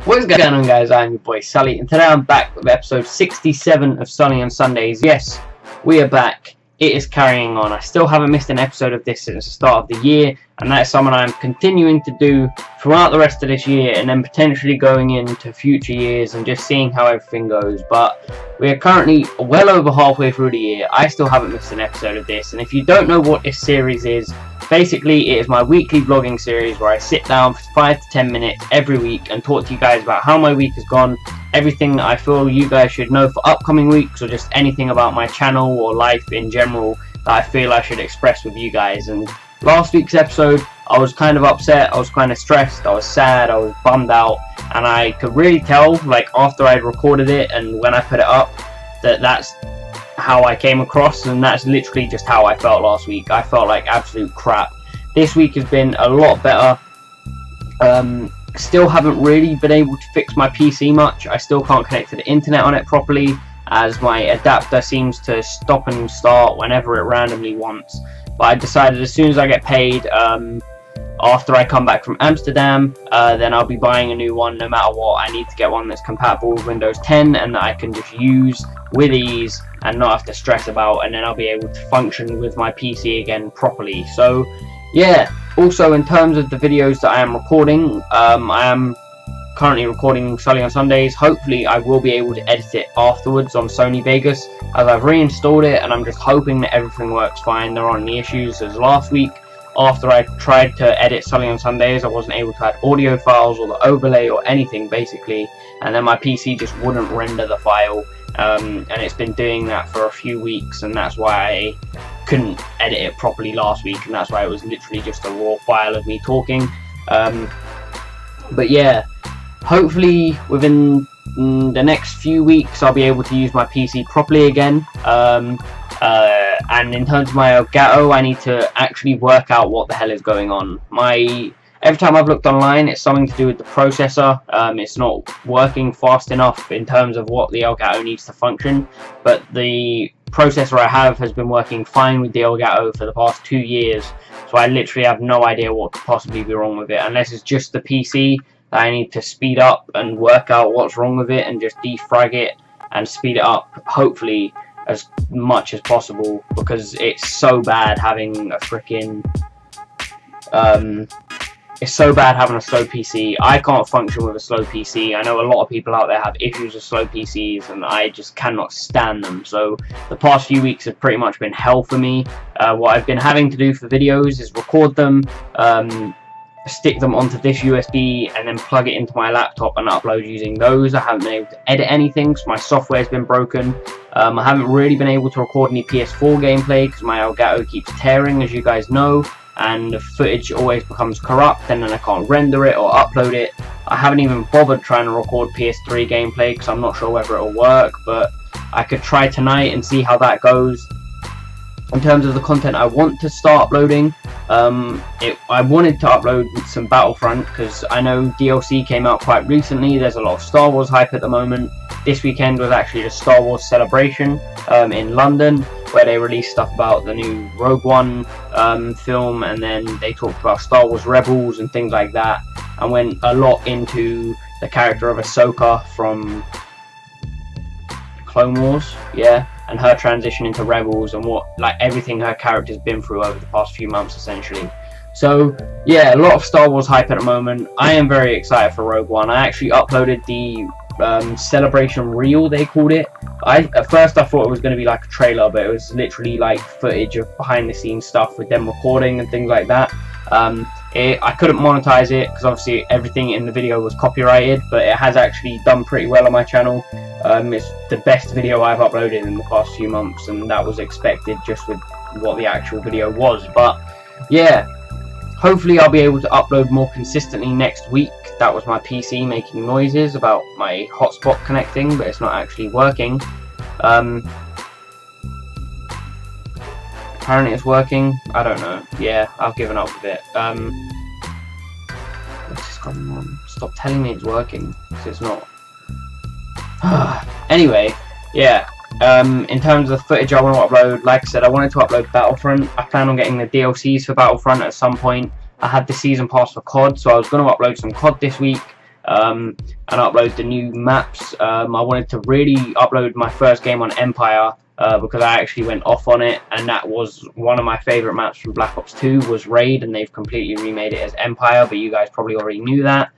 What's going on, guys? I'm your boy SuLLy, and today I'm back with episode 67 of SuLLy on Sundays. Yes, we are back. It is carrying on. I still haven't missed an episode of this since the start of the year, and that's something I'm continuing to do throughout the rest of this year, and then potentially going into future years and just seeing how everything goes. But we are currently well over halfway through the year. I still haven't missed an episode of this, and if you don't know what this series is, basically, it is my weekly vlogging series where I sit down for 5 to 10 minutes every week and talk to you guys about how my week has gone, everything that I feel you guys should know for upcoming weeks, or just anything about my channel or life in general that I feel I should express with you guys. And last week's episode, I was kind of upset, I was kind of stressed, I was sad, I was bummed out, and I could really tell, like, after I'd recorded it and when I put it up, that that's how I came across, and that's literally just how I felt last week. I felt like absolute crap. This week has been a lot better. Still haven't really been able to fix my PC much. I still can't connect to the internet on it properly, as my adapter seems to stop and start whenever it randomly wants. But I decided as soon as I get paid, after I come back from Amsterdam, then I'll be buying a new one no matter what. I need to get one that's compatible with Windows 10 and that I can just use with ease and not have to stress about, and then I'll be able to function with my PC again properly. So yeah, also in terms of the videos that I am recording, I am currently recording SuLLy on Sundays. Hopefully I will be able to edit it afterwards on Sony Vegas, as I've reinstalled it, and I'm just hoping that everything works fine. There aren't any issues, as last week after I tried to edit SuLLy on Sundays, I wasn't able to add audio files or the overlay or anything basically, and then my PC just wouldn't render the file, and it's been doing that for a few weeks, and that's why I couldn't edit it properly last week, and that's why it was literally just a raw file of me talking. But yeah, hopefully within the next few weeks I'll be able to use my PC properly again. And in terms of my Elgato, I need to actually work out what the hell is going on. Every time I've looked online, it's something to do with the processor. It's not working fast enough in terms of what the Elgato needs to function, but the processor I have has been working fine with the Elgato for the past 2 years, so I literally have no idea what could possibly be wrong with it, unless it's just the PC that I need to speed up and work out what's wrong with it and just defrag it and speed it up, hopefully, as much as possible, because it's so bad having a freaking it's so bad having a slow PC. I can't function with a slow PC. I know a lot of people out there have issues with slow PCs, and I just cannot stand them. So the past few weeks have pretty much been hell for me. What I've been having to do for videos is record them, stick them onto this USB, and then plug it into my laptop and upload using those. I haven't been able to edit anything because my software's been broken. I haven't really been able to record any PS4 gameplay because my Elgato keeps tearing, as you guys know, and the footage always becomes corrupt, and then I can't render it or upload it. I haven't even bothered trying to record PS3 gameplay because I'm not sure whether it'll work, but I could try tonight and see how that goes. In terms of the content I want to start uploading, I wanted to upload some Battlefront, because I know DLC came out quite recently. There's a lot of Star Wars hype at the moment. This weekend was actually the Star Wars celebration in London, where they released stuff about the new Rogue One film, and then they talked about Star Wars Rebels and things like that, and went a lot into the character of Ahsoka from Clone Wars, yeah, and her transition into Rebels, and what, like, everything her character's been through over the past few months essentially. So yeah, a lot of Star Wars hype at the moment. I am very excited for Rogue One. I actually uploaded the celebration reel, they called it. At first I thought it was going to be like a trailer, but it was literally like footage of behind the scenes stuff with them recording and things like that. I couldn't monetize it because obviously everything in the video was copyrighted, but it has actually done pretty well on my channel. It's the best video I've uploaded in the past few months, and that was expected just with what the actual video was. But yeah, hopefully I'll be able to upload more consistently next week. That was my PC making noises about my hotspot connecting, but it's not actually working. Apparently it's working. I don't know. Yeah, I've given up with it. What's going on? Stop telling me it's working, because it's not. Anyway, yeah. In terms of the footage I want to upload, like I said, I wanted to upload Battlefront. I plan on getting the DLCs for Battlefront at some point. I had the season pass for COD, so I was going to upload some COD this week, and upload the new maps. I wanted to really upload my first game on Empire, because I actually went off on it, and that was one of my favourite maps from Black Ops 2 was Raid, and they've completely remade it as Empire, but you guys probably already knew that.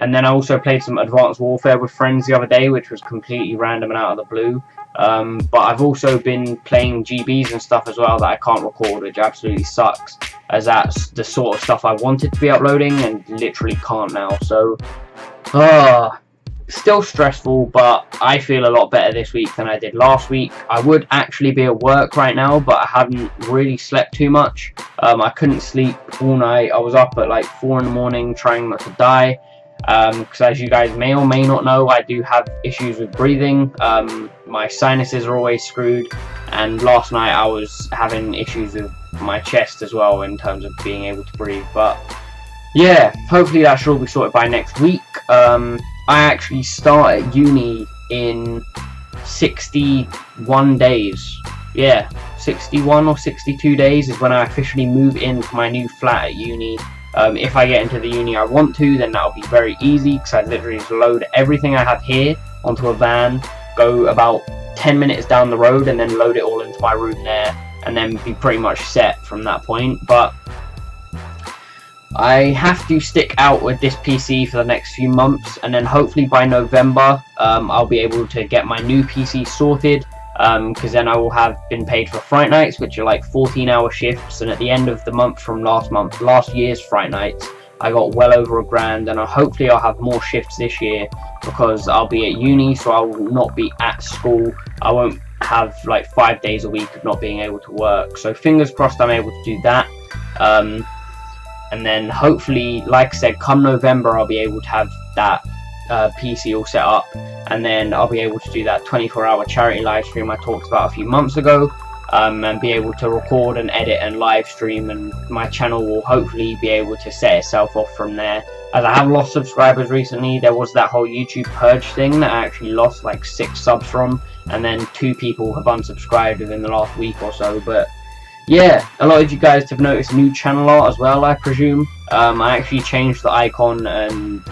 And then I also played some Advanced Warfare with friends the other day, which was completely random and out of the blue. But I've also been playing GBs and stuff as well that I can't record, which absolutely sucks, as that's the sort of stuff I wanted to be uploading and literally can't now. So, still stressful, but I feel a lot better this week than I did last week. I would actually be at work right now, but I haven't really slept too much. I couldn't sleep all night. I was up at like 4 in the morning trying not to die, because as you guys may or may not know, I do have issues with breathing. My sinuses are always screwed, and last night I was having issues with my chest as well in terms of being able to breathe. But yeah, hopefully that should all be sorted by next week. I actually start at uni in 61 days. Yeah, 61 or 62 days is when I officially move into my new flat at uni. If I get into the uni I want to, then that'll be very easy, because I literally just load everything I have here onto a van, go about 10 minutes down the road, and then load it all into my room there, and then be pretty much set from that point. But I have to stick out with this PC for the next few months, and then hopefully by November I'll be able to get my new PC sorted, because then I will have been paid for Fright Nights, which are like 14-hour shifts, and at the end of the month from last year's Fright Nights, I got well over $1,000, and hopefully I'll have more shifts this year, because I'll be at uni, so I will not be at school. I won't have like 5 days a week of not being able to work, so fingers crossed I'm able to do that. And then hopefully, like I said, come November I'll be able to have that PC all set up, and then I'll be able to do that 24-hour charity live stream I talked about a few months ago, and be able to record and edit and live stream, and my channel will hopefully be able to set itself off from there. As I have lost subscribers recently, there was that whole YouTube purge thing that I actually lost like 6 subs from, and then 2 people have unsubscribed within the last week or so. But yeah, a lot of you guys have noticed new channel art as well, I presume. I actually changed the icon and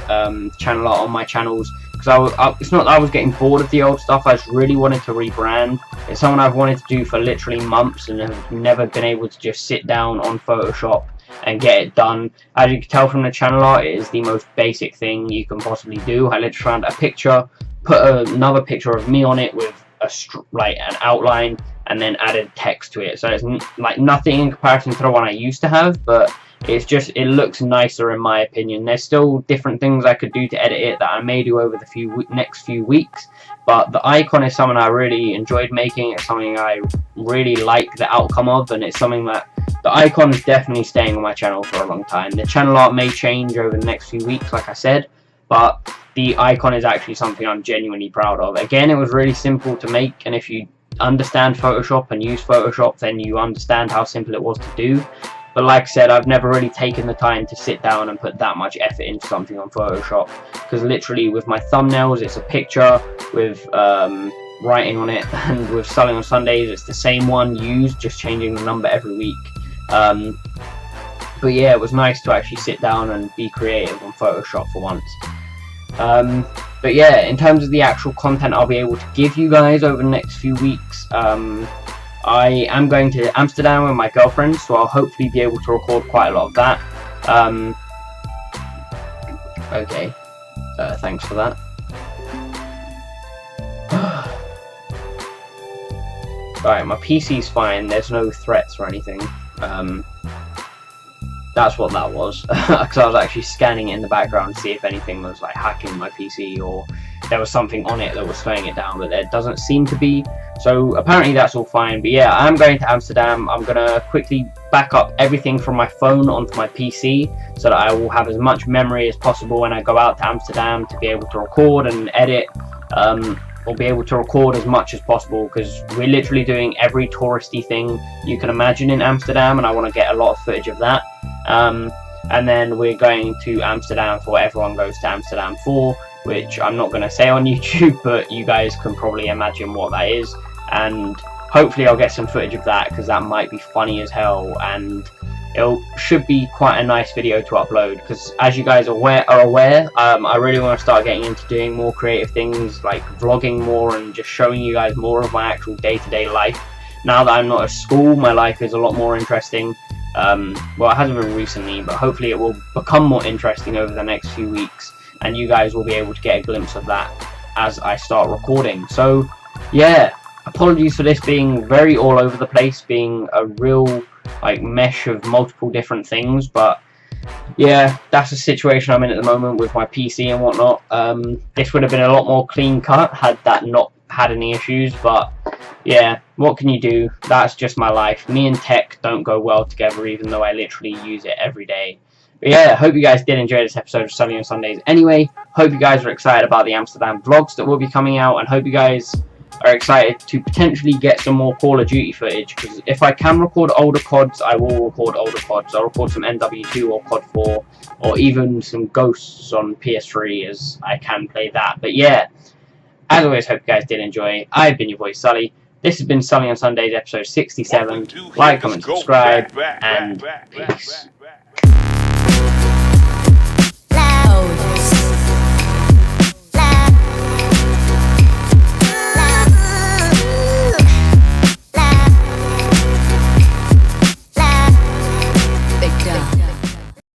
channel art on my channels, because it's not that I was getting bored of the old stuff, I just really wanted to rebrand. It's something I've wanted to do for literally months, and have never been able to just sit down on Photoshop and get it done. As you can tell from the channel art, it is the most basic thing you can possibly do. I literally found a picture, put another picture of me on it with an outline, and then added text to it. So it's like nothing in comparison to the one I used to have, but it looks nicer in my opinion. There's still different things I could do to edit it that I may do over the next few weeks, but the icon is something I really enjoyed making. It's something I really like the outcome of, and it's something that the icon is definitely staying on my channel for a long time. The channel art may change over the next few weeks, like I said, but the icon is actually something I'm genuinely proud of. Again, it was really simple to make, and if you understand Photoshop and use Photoshop, then you understand how simple it was to do. But like I said, I've never really taken the time to sit down and put that much effort into something on Photoshop, because literally with my thumbnails it's a picture with writing on it, and with SuLLy on Sundays it's the same one used, just changing the number every week. But yeah, it was nice to actually sit down and be creative on Photoshop for once. But yeah, in terms of the actual content I'll be able to give you guys over the next few weeks, I am going to Amsterdam with my girlfriend, so I'll hopefully be able to record quite a lot of that. Okay, thanks for that. Alright, my PC's fine, there's no threats or anything. That's what that was, because I was actually scanning it in the background to see if anything was like hacking my PC, or there was something on it that was slowing it down, but there doesn't seem to be. So apparently that's all fine. But yeah, I'm going to Amsterdam. I'm gonna quickly back up everything from my phone onto my PC, so that I will have as much memory as possible when I go out to Amsterdam to be able to record and edit. Or be able to record as much as possible, because we're literally doing every touristy thing you can imagine in Amsterdam, and I want to get a lot of footage of that. And then we're going to Amsterdam for what everyone goes to Amsterdam for, which I'm not going to say on YouTube, but you guys can probably imagine what that is, and hopefully I'll get some footage of that, because that might be funny as hell, and it should be quite a nice video to upload, because as you guys are aware, I really want to start getting into doing more creative things, like vlogging more and just showing you guys more of my actual day-to-day life. Now that I'm not at school, my life is a lot more interesting. Well, it hasn't been recently, but hopefully it will become more interesting over the next few weeks, and you guys will be able to get a glimpse of that as I start recording. So yeah, apologies for this being very all over the place, being a real like mesh of multiple different things, but yeah, that's the situation I'm in at the moment with my PC and whatnot. This would have been a lot more clean cut had that not had any issues, but yeah, what can you do? That's just my life. Me and tech don't go well together, even though I literally use it every day. But yeah, hope you guys did enjoy this episode of SuLLy on Sundays. Anyway, hope you guys are excited about the Amsterdam vlogs that will be coming out, and hope you guys are excited to potentially get some more Call of Duty footage, because if I can record older CODs, I will record older CODs. I'll record some NW2 or COD 4, or even some Ghosts on PS3, as I can play that. But yeah, as always, hope you guys did enjoy. I've been your boy SuLLy. This has been SuLLy on Sundays, episode 67. Like, comment, subscribe, and peace.